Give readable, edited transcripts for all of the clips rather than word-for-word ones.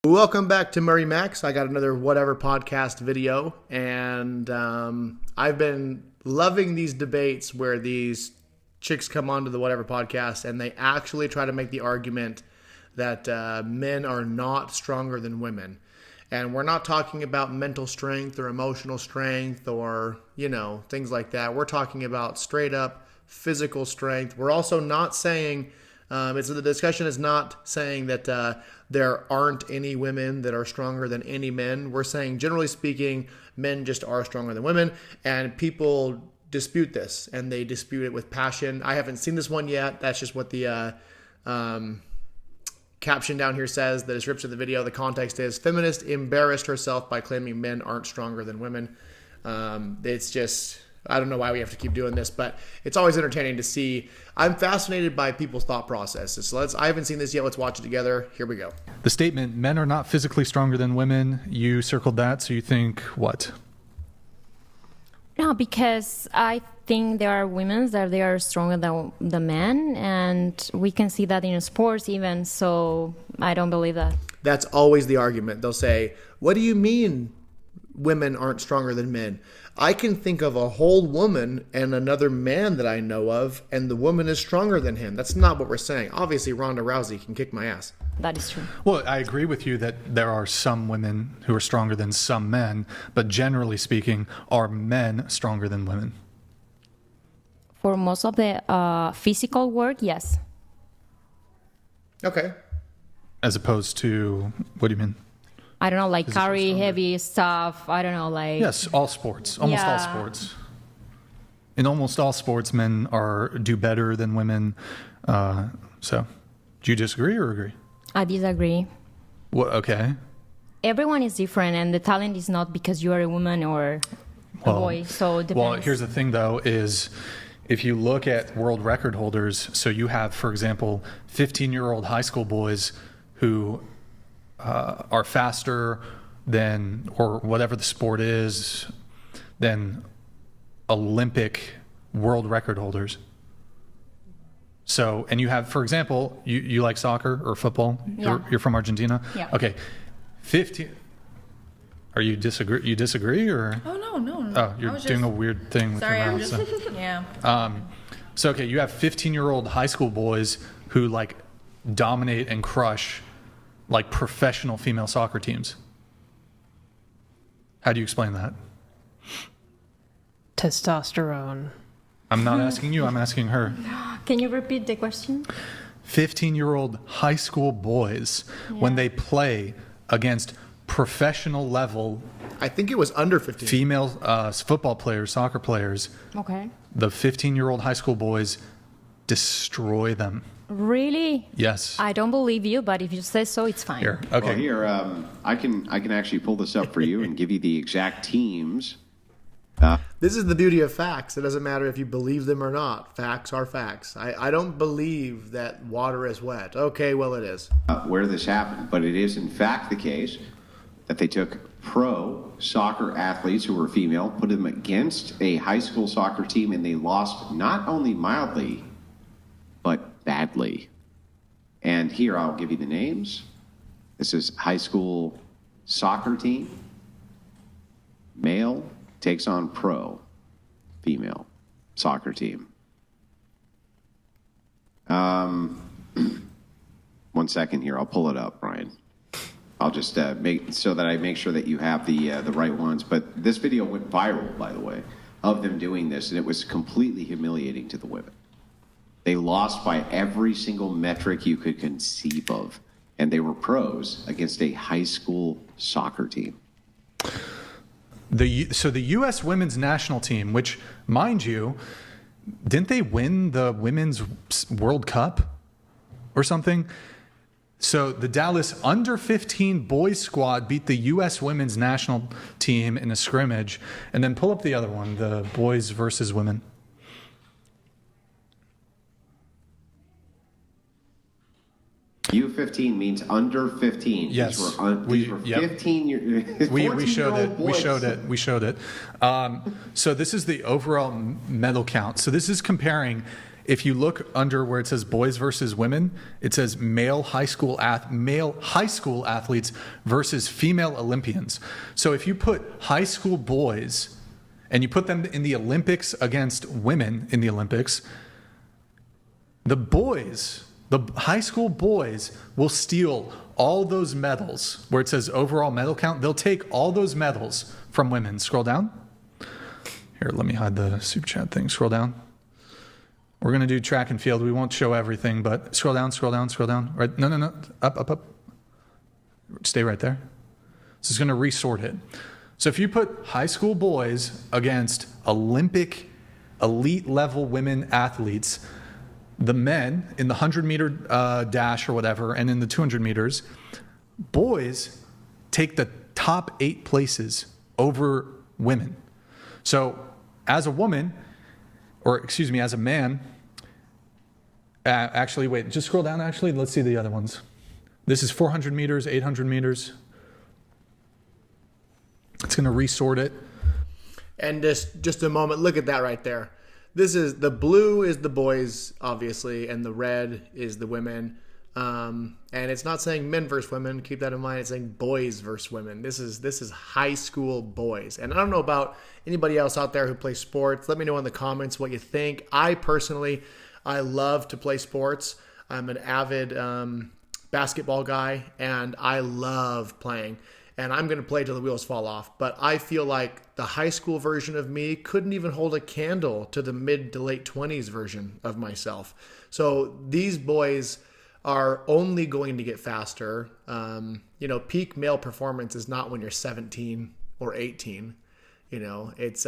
Welcome back to MurrayMax. I got another whatever podcast video, and I've been loving these debates where these chicks come onto the whatever podcast and they actually try to make the argument that men are not stronger than women. And we're not talking about mental strength or emotional strength or, things like that. We're talking about straight up physical strength. We're also not saying... the discussion is not saying that there aren't any women that are stronger than any men. We're saying, generally speaking, men just are stronger than women, and people dispute this, and they dispute it with passion. I haven't seen this one yet. That's just what the caption down here says. The description of the video, the context is, feminist embarrassed herself by claiming men aren't stronger than women. It's just... I don't know why we have to keep doing this, but it's always entertaining to see. I'm fascinated by people's thought processes. So I haven't seen this yet. Let's watch it together. Here we go. The statement, men are not physically stronger than women, you circled that, so you think what? No, because I think there are women that they are stronger than the men, and we can see that in sports even, so I don't believe that. That's always the argument. They'll say, what do you mean women aren't stronger than men? I can think of a whole woman and another man that I know of, and the woman is stronger than him. That's not what we're saying. Obviously, Ronda Rousey can kick my ass. That is true. Well, I agree with you that there are some women who are stronger than some men, but generally speaking, are men stronger than women? For most of the physical work, yes. Okay. As opposed to, what do you mean? I don't know, like carry heavy stuff. I don't know, like... Yes, all sports. Almost all sports. In almost all sports, men do better than women. So, do you disagree or agree? I disagree. Okay. Everyone is different, and the talent is not because you are a woman or a boy, so it depends. Well, here's the thing, though, is if you look at world record holders, so you have, for example, 15-year-old high school boys who... are faster than, or whatever the sport is, than Olympic world record holders. So, and you have, for example, you like soccer or football? Yeah. You're from Argentina? Yeah. Okay. 15. Are you disagree? You disagree or? Oh, no. Oh, you're doing a weird thing with your mouth. Sorry, I'm just, yeah. So, okay, you have 15-year-old high school boys who like dominate and crush like professional female soccer teams. How do you explain that? Testosterone. I'm not asking you, I'm asking her. Can you repeat the question? 15-year-old high school boys, when they play against professional level... I think it was under 15. Female football players, soccer players. Okay. The 15-year-old high school boys destroy them. Really? Yes. I don't believe you, but if you say so, it's fine. Here, okay. Well, here, I can actually pull this up for you and give you the exact teams. This is the beauty of facts. It doesn't matter if you believe them or not. Facts are facts. I don't believe that water is wet. Okay, well, it is. Where this happened, but it is in fact the case that they took pro soccer athletes who were female, put them against a high school soccer team, and they lost not only mildly, but badly. And here I'll give you the names. This is high school soccer team. Male takes on pro female soccer team. 1 second here. I'll pull it up, Brian. I'll just make sure that you have the right ones. But this video went viral, by the way, of them doing this, and it was completely humiliating to the women. They lost by every single metric you could conceive of, and they were pros against a high school soccer team. So the U.S. women's national team, which, mind you, didn't they win the Women's World Cup or something? So the Dallas under-15 boys squad beat the U.S. women's national team in a scrimmage. And then pull up the other one, the boys versus women. U15 means under 15. Yes. These were 15 years. We showed it. We showed it. So this is the overall medal count. So this is comparing if you look under where it says boys versus women, it says male high school athletes versus female Olympians. So if you put high school boys and you put them in the Olympics against women in the Olympics, the high school boys will steal all those medals where it says overall medal count. They'll take all those medals from women. Scroll down. Here, let me hide the super chat thing. Scroll down. We're going to do track and field. We won't show everything, but scroll down. Right? No. Up. Stay right there. This is going to resort it. So if you put high school boys against Olympic elite level women athletes, the men in the 100-meter dash or whatever, and in the 200 meters, boys take the top 8 places over women. So as a woman, as a man, actually, wait, just scroll down, actually. Let's see the other ones. This is 400 meters, 800 meters. It's going to resort it. And just a moment, look at that right there. This is the blue is the boys, obviously, and the red is the women. And it's not saying men versus women. Keep that in mind. It's saying boys versus women. This is high school boys. And I don't know about anybody else out there who plays sports. Let me know in the comments what you think. I love to play sports. I'm an avid basketball guy, and I love playing. And I'm going to play till the wheels fall off. But I feel like the high school version of me couldn't even hold a candle to the mid to late 20s version of myself. So these boys are only going to get faster. Peak male performance is not when you're 17 or 18. It's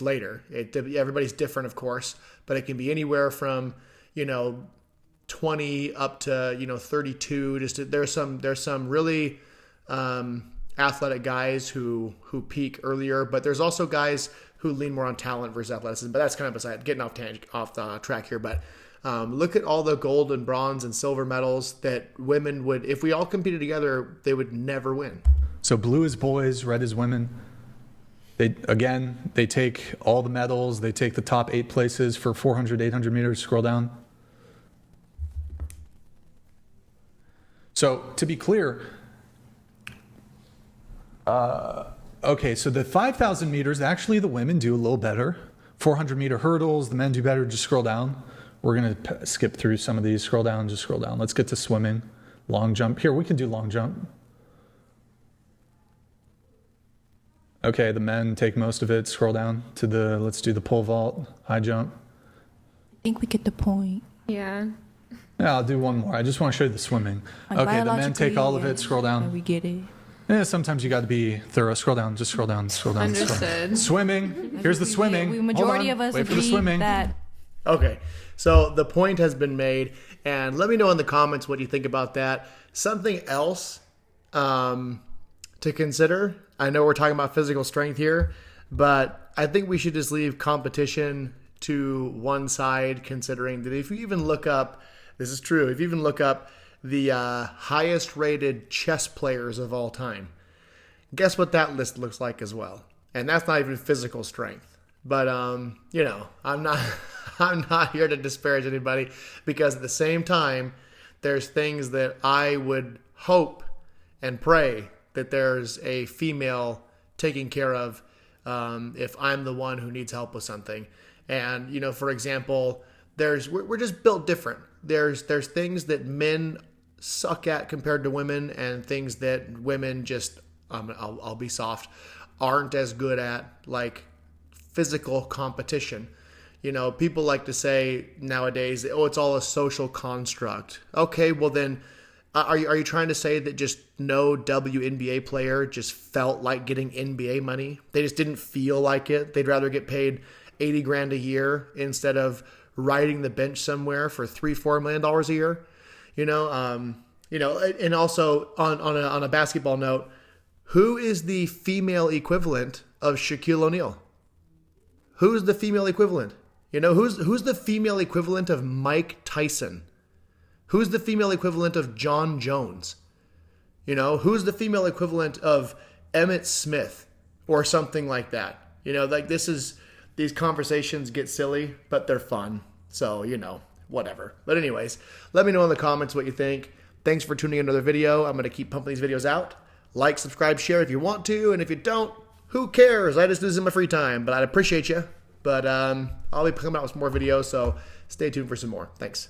later. Everybody's different, of course, but it can be anywhere from 20 up to 32. There's some really athletic guys who peak earlier, but there's also guys who lean more on talent versus athleticism. But that's kind of beside getting off the track here. But look at all the gold and bronze and silver medals that women would, if we all competed together, they would never win. So blue is boys, red is women. They take all the medals. They take the top 8 places for 400, 800 meters. Scroll down. So to be clear, so the 5,000 meters, actually the women do a little better. 400-meter hurdles, the men do better. Just scroll down. We're going to skip through some of these. Scroll down. Let's get to swimming. Long jump. Here, we can do long jump. Okay, the men take most of it. Scroll down to let's do the pole vault, high jump. I think we get the point. Yeah. Yeah, I'll do one more. I just want to show you the swimming. Okay, the men take all of it. Scroll down. We get it. Yeah, sometimes you got to be thorough. Scroll down. Understood. Swimming. Here's the swimming. The majority of us wait for the agree swimming. that. Okay, so the point has been made, and let me know in the comments what you think about that. Something else to consider. I know we're talking about physical strength here, but I think we should just leave competition to one side, considering that if you even look up, this is true, if you even look up the highest rated chess players of all time, guess what that list looks like as well. And that's not even physical strength. But I'm not here to disparage anybody, because at the same time, there's things that I would hope and pray that there's a female taking care of if I'm the one who needs help with something. And for example, we're just built different. There's things that men suck at compared to women, and things that women just I'll be soft, aren't as good at, like physical competition. People like to say nowadays, it's all a social construct. Okay, well then, are you trying to say that just no WNBA player just felt like getting NBA money? They just didn't feel like it. They'd rather get paid $80,000 a year instead of riding the bench somewhere for $3-4 million a year. And also on a basketball note, who is the female equivalent of Shaquille O'Neal? Who's the female equivalent? Who's the female equivalent of Mike Tyson? Who's the female equivalent of John Jones? Who's the female equivalent of Emmett Smith or something like that? These conversations get silly, but they're fun. So, whatever. But anyways, let me know in the comments what you think. Thanks for tuning in to another video. I'm going to keep pumping these videos out. Like, subscribe, share if you want to. And if you don't, who cares? I just do this in my free time. But I'd appreciate you. But I'll be coming out with some more videos. So stay tuned for some more. Thanks.